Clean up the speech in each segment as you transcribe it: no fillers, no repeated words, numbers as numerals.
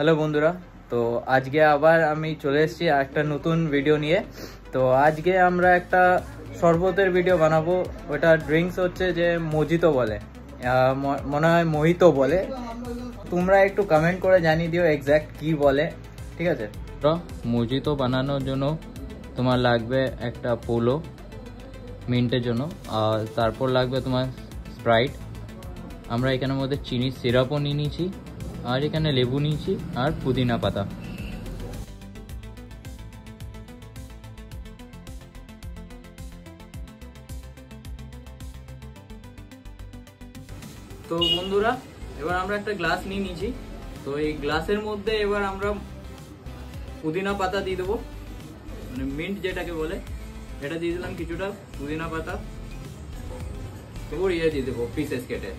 Hello বন্ধুরা, তো আজকে আবার আমি চলে এসেছি একটা নতুন ভিডিও নিয়ে। তো আজকে আমরা একটা শরবতের ভিডিও বানাবো। ওটা ড্রিঙ্কস হচ্ছে যে মোজিতো বলে, মনে হয় মোহিতো বলে। তোমরা একটু কমেন্ট করে জানিয়ে দিও এক্স্যাক্ট কি বলে, ঠিক আছে? তো মোজিতো বানানোর জন্য তোমার লাগবে একটা পোলো মিন্টের জন্য, আর তারপর লাগবে তোমার স্প্রাইট। আমরা এখানের মধ্যে চিনির সিরাপও নিয়ে নিয়েছি, আর এখানে লেবু নিয়েছি আর পুদিনা পাতা। তো বন্ধুরা, এবার আমরা একটা গ্লাস নিয়ে নিয়েছি। তো এই গ্লাসের মধ্যে এবার আমরা পুদিনা পাতা দিয়ে দেবো, মানে মিন্ট যেটাকে বলে, এটা দিয়ে দিলাম কিছুটা পুদিনা পাতা। এবার ইয়ে দিয়ে দেবো পিসেস কেটে,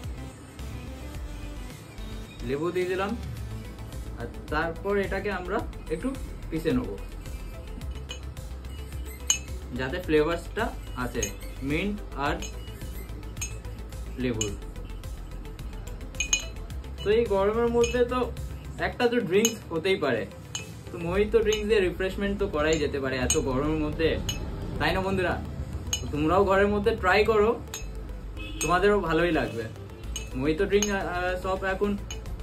লেবু দিয়ে দিলাম, আর তারপর এটাকে আমরা একটু পিষে নেব যাতে ফ্লেভারসটা আসে মিন্ট আর লেবুর। তো এই গরমের মধ্যে তো একটা তো ড্রিঙ্কস হতেই পারে, তো মোহিতো ড্রিঙ্কস দিয়ে রিফ্রেশমেন্ট তো করাই যেতে পারে এত গরমের মধ্যে, তাই না বন্ধুরা? তোমরাও ঘরের মধ্যে ট্রাই করো, তোমাদেরও ভালোই লাগবে। মোহিতো ড্রিঙ্ক সব এখন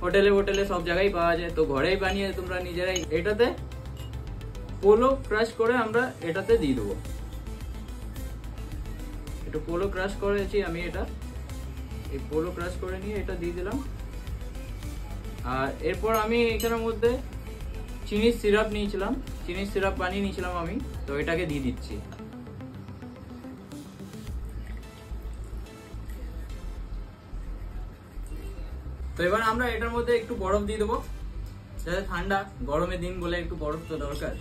হোটেলে সব জায়গায় পাওয়া যায়, তো ঘরেই বানিয়ে তোমরা নিজেরাই। এটাতে পোলো ক্রাশ করে আমরা এটাতে দিয়ে দেবো, একটু পোলো ক্রাশ করেছি আমি, এটা এই পোলো ক্রাশ করে নিয়ে এটা দিয়ে দিলাম। আর এরপর আমি এখানের মধ্যে চিনির সিরাপ নিয়েছিলাম, চিনির সিরাপ বানিয়ে নিয়েছিলাম আমি, তো এটাকে দিয়ে দিচ্ছি। তো এবার আমরা এটার মধ্যে একটু বরফ দিয়ে দেবো, যাতে ঠান্ডা গরমের দিন বলে একটু বরফ তো দরকার।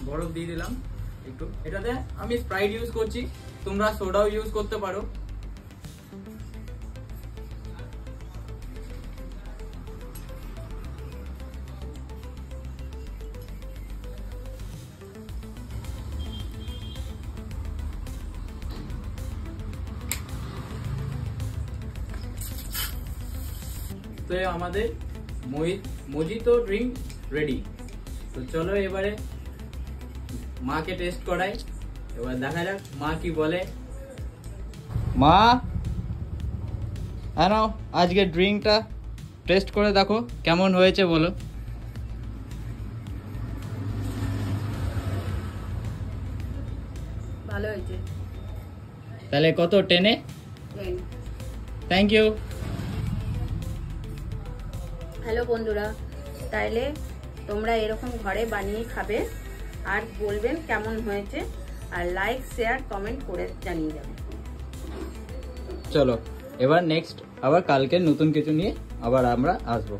বরফ দিয়ে দিলাম একটু। এটাতে আমি স্প্রাইট ইউজ করছি, তোমরা সোডাও ইউজ করতে পারো। তো আমাদের মোজিতো ড্রিঙ্ক রেডি। তো চলো এবারে মাকে টেস্ট করাই, এবার দেখা যাক মা কি বলে। মা, নাও আজকে ড্রিঙ্কটা টেস্ট করে দেখো কেমন হয়েছে বলো। ভালো হয়েছে। তাহলে কত? 10-এ? Thank you. হ্যালো বন্ধুরা, তাইলে তোমরা এরকম ঘরে বানিয়ে খাবে আর বলবেন কেমন হয়েছে, আর লাইক শেয়ার কমেন্ট করে জানিয়ে যাবেন। চলো এবার নেক্সট আবার কালকে নতুন কিছু নিয়ে আবার আমরা আসবো।